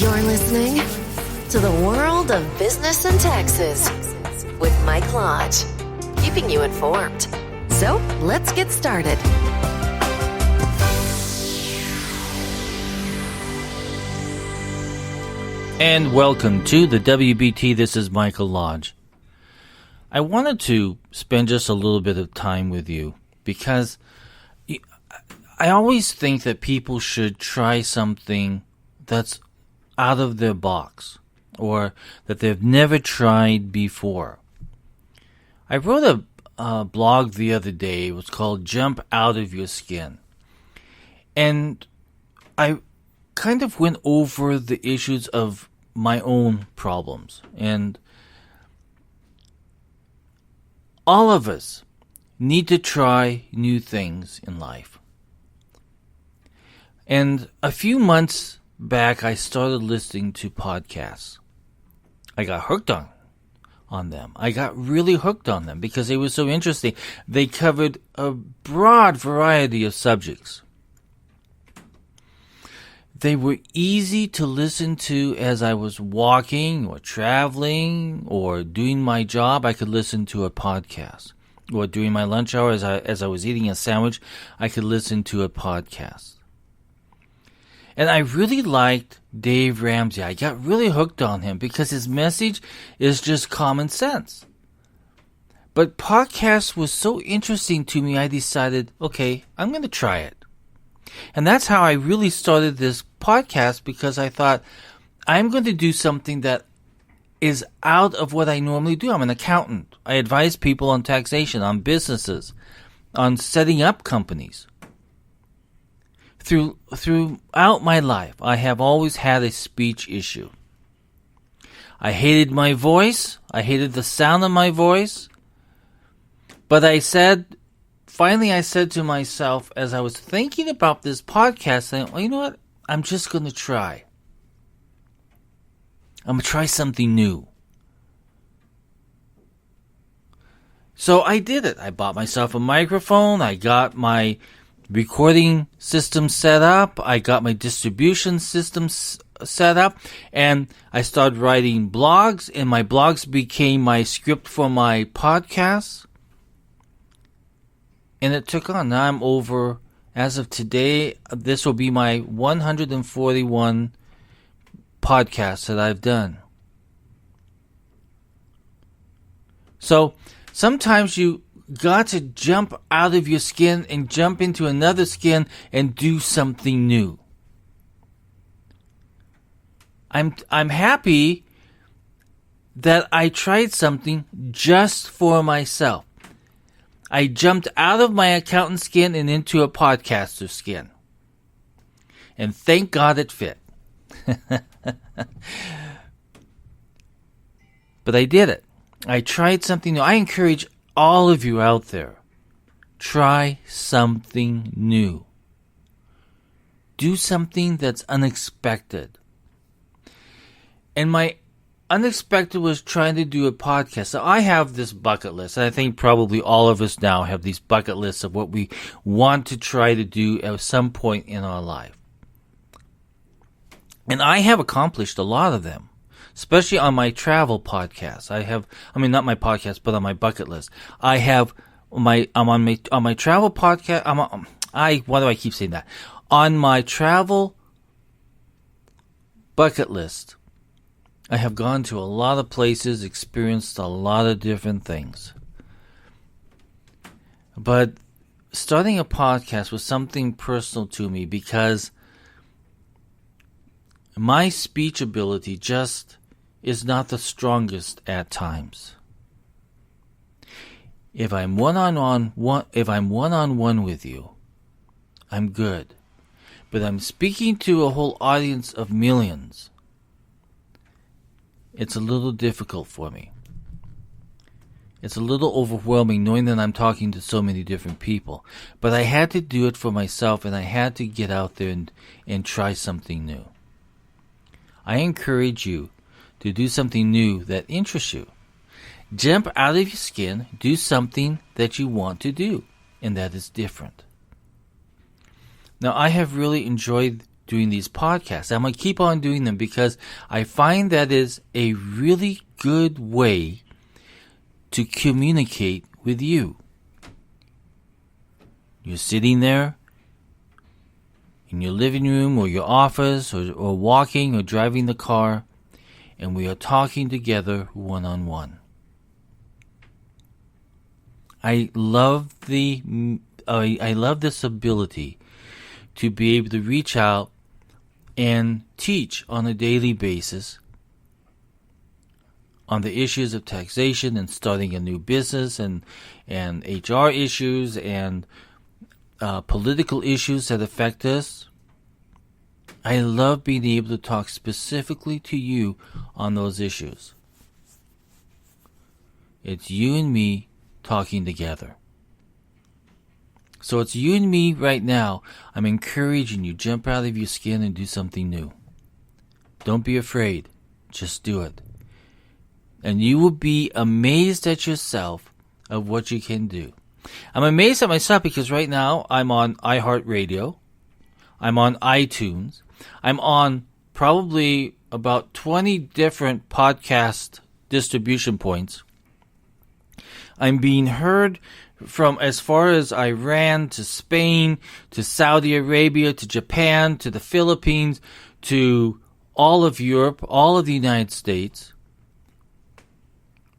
You're listening to the world of business and taxes with Mike Lodge, keeping you informed. So let's get started. And welcome to the WBT. This is Michael Lodge. I wanted to spend just a little bit of time with you because I always think that people should try something that's out of their box or that they've never tried before. I wrote a blog the other day. It was called Jump Out of Your Skin. And I kind of went over the issues of my own problems. And all of us need to try new things in life. And a few months back, I started listening to podcasts. I got hooked on them. I got really hooked on them because they were so interesting. They covered a broad variety of subjects. They were easy to listen to as I was walking or traveling or doing my job. I could listen to a podcast. Or during my lunch hour as I was eating a sandwich, I could listen to a podcast. And I really liked Dave Ramsey. I got really hooked on him because his message is just common sense. But podcasts was so interesting to me, I decided, okay, I'm going to try it. And that's how I really started this podcast, because I thought, I'm going to do something that is out of what I normally do. I'm an accountant. I advise people on taxation, on businesses, on setting up companies. Throughout my life, I have always had a speech issue. I hated my voice. I hated the sound of my voice. But finally I said to myself, as I was thinking about this podcast, well, you know what? I'm just going to try. I'm going to try something new. So I did it. I bought myself a microphone. I got my recording system set up. I got my distribution system set up. And I started writing blogs. And my blogs became my script for my podcasts. And it took on. Now I'm over, as of today, this will be my 141 podcasts that I've done. So sometimes you got to jump out of your skin and jump into another skin and do something new. I'm happy that I tried something just for myself. I jumped out of my accountant skin and into a podcaster skin. And thank God it fit. But I did it. I tried something new. I encourage all of you out there, try something new. Do something that's unexpected. And my unexpected was trying to do a podcast. So I have this bucket list. And I think probably all of us now have these bucket lists of what we want to try to do at some point in our life. And I have accomplished a lot of them, especially on my travel podcast. Not my podcast, but on my bucket list. I'm on my travel podcast. Why do I keep saying that? On my travel bucket list, I have gone to a lot of places, experienced a lot of different things. But starting a podcast was something personal to me because my speech ability just is not the strongest at times. If I'm one-on-one with you, I'm good. But I'm speaking to a whole audience of millions. It's a little difficult for me. It's a little overwhelming knowing that I'm talking to so many different people. But I had to do it for myself, and I had to get out there and try something new. I encourage you to do something new that interests you. Jump out of your skin, do something that you want to do, and that is different. Now, I have really enjoyed doing these podcasts. I'm going to keep on doing them because I find that is a really good way to communicate with you. You're sitting there in your living room or your office or walking or driving the car, and we are talking together one-on-one. I love this ability to be able to reach out and teach on a daily basis on the issues of taxation and starting a new business and HR issues and political issues that affect us. I love being able to talk specifically to you on those issues. It's you and me talking together. So it's you and me right now. I'm encouraging you, jump out of your skin and do something new. Don't be afraid. Just do it. And you will be amazed at yourself of what you can do. I'm amazed at myself because right now I'm on iHeartRadio. I'm on iTunes. I'm on probably about 20 different podcast distribution points. I'm being heard from as far as Iran to Spain to Saudi Arabia to Japan to the Philippines to all of Europe, all of the United States,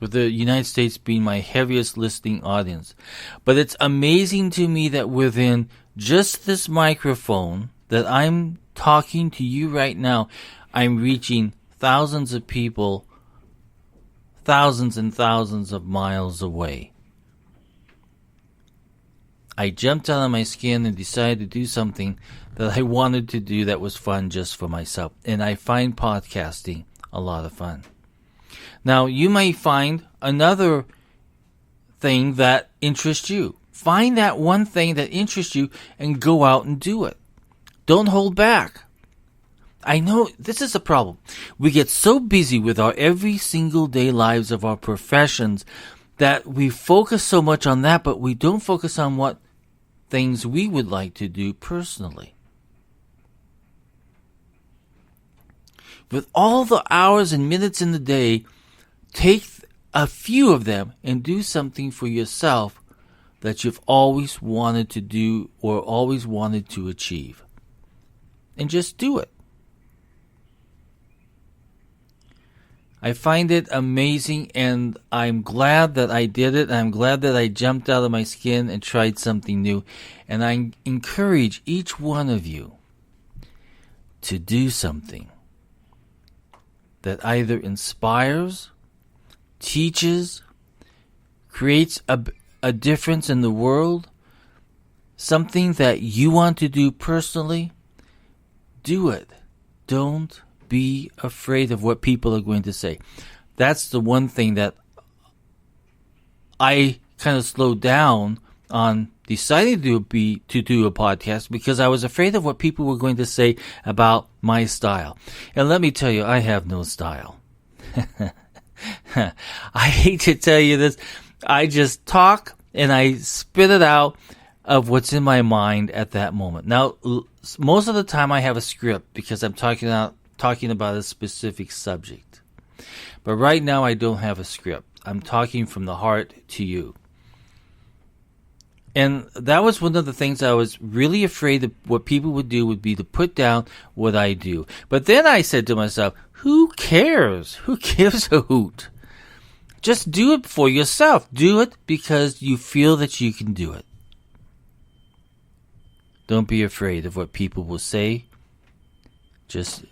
with the United States being my heaviest listening audience. But it's amazing to me that within just this microphone that I'm talking to you right now, I'm reaching thousands of people, thousands and thousands of miles away. I jumped out of my skin and decided to do something that I wanted to do that was fun just for myself. And I find podcasting a lot of fun. Now, you may find another thing that interests you. Find that one thing that interests you and go out and do it. Don't hold back. I know this is a problem. We get so busy with our every single day lives of our professions that we focus so much on that, but we don't focus on what things we would like to do personally. With all the hours and minutes in the day, take a few of them and do something for yourself that you've always wanted to do or always wanted to achieve. And just do it. I find it amazing, and I'm glad that I did it. I'm glad that I jumped out of my skin and tried something new. And I encourage each one of you to do something that either inspires, teaches, creates a difference in the world, something that you want to do personally. Do it. Don't be afraid of what people are going to say. That's the one thing that I kind of slowed down on deciding to do a podcast, because I was afraid of what people were going to say about my style. And let me tell you, I have no style. I hate to tell you this. I just talk and I spit it out of what's in my mind at that moment. Now, most of the time I have a script because I'm talking about a specific subject. But right now I don't have a script. I'm talking from the heart to you. And that was one of the things I was really afraid that what people would do would be to put down what I do. But then I said to myself, who cares? Who gives a hoot? Just do it for yourself. Do it because you feel that you can do it. Don't be afraid of what people will say. Just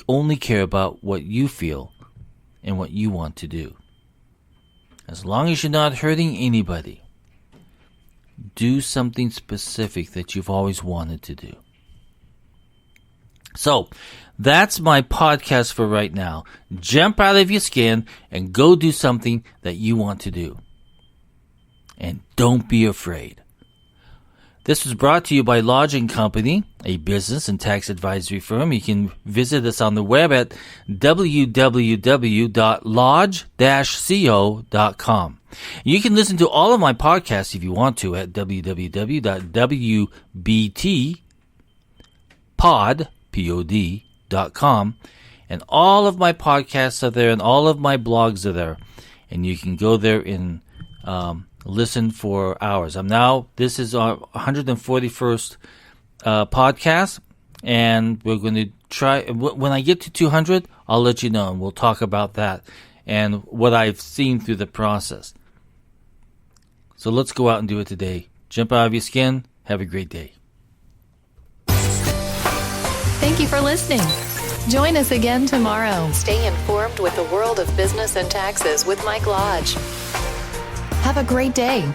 only care about what you feel and what you want to do. As long as you're not hurting anybody, do something specific that you've always wanted to do. So, that's my podcast for right now. Jump out of your skin and go do something that you want to do. And don't be afraid. This was brought to you by Lodge & Company, a business and tax advisory firm. You can visit us on the web at www.lodge-co.com. You can listen to all of my podcasts if you want to at www.wbtpod.com. pod.com. And all of my podcasts are there and all of my blogs are there. And you can go there and listen for hours. This is our 141st podcast. And we're going to try, when I get to 200, I'll let you know and we'll talk about that and what I've seen through the process. So let's go out and do it today. Jump out of your skin. Have a great day. Thank you for listening. Join us again tomorrow. Stay informed with the world of business and taxes with Mike Lodge. Have a great day.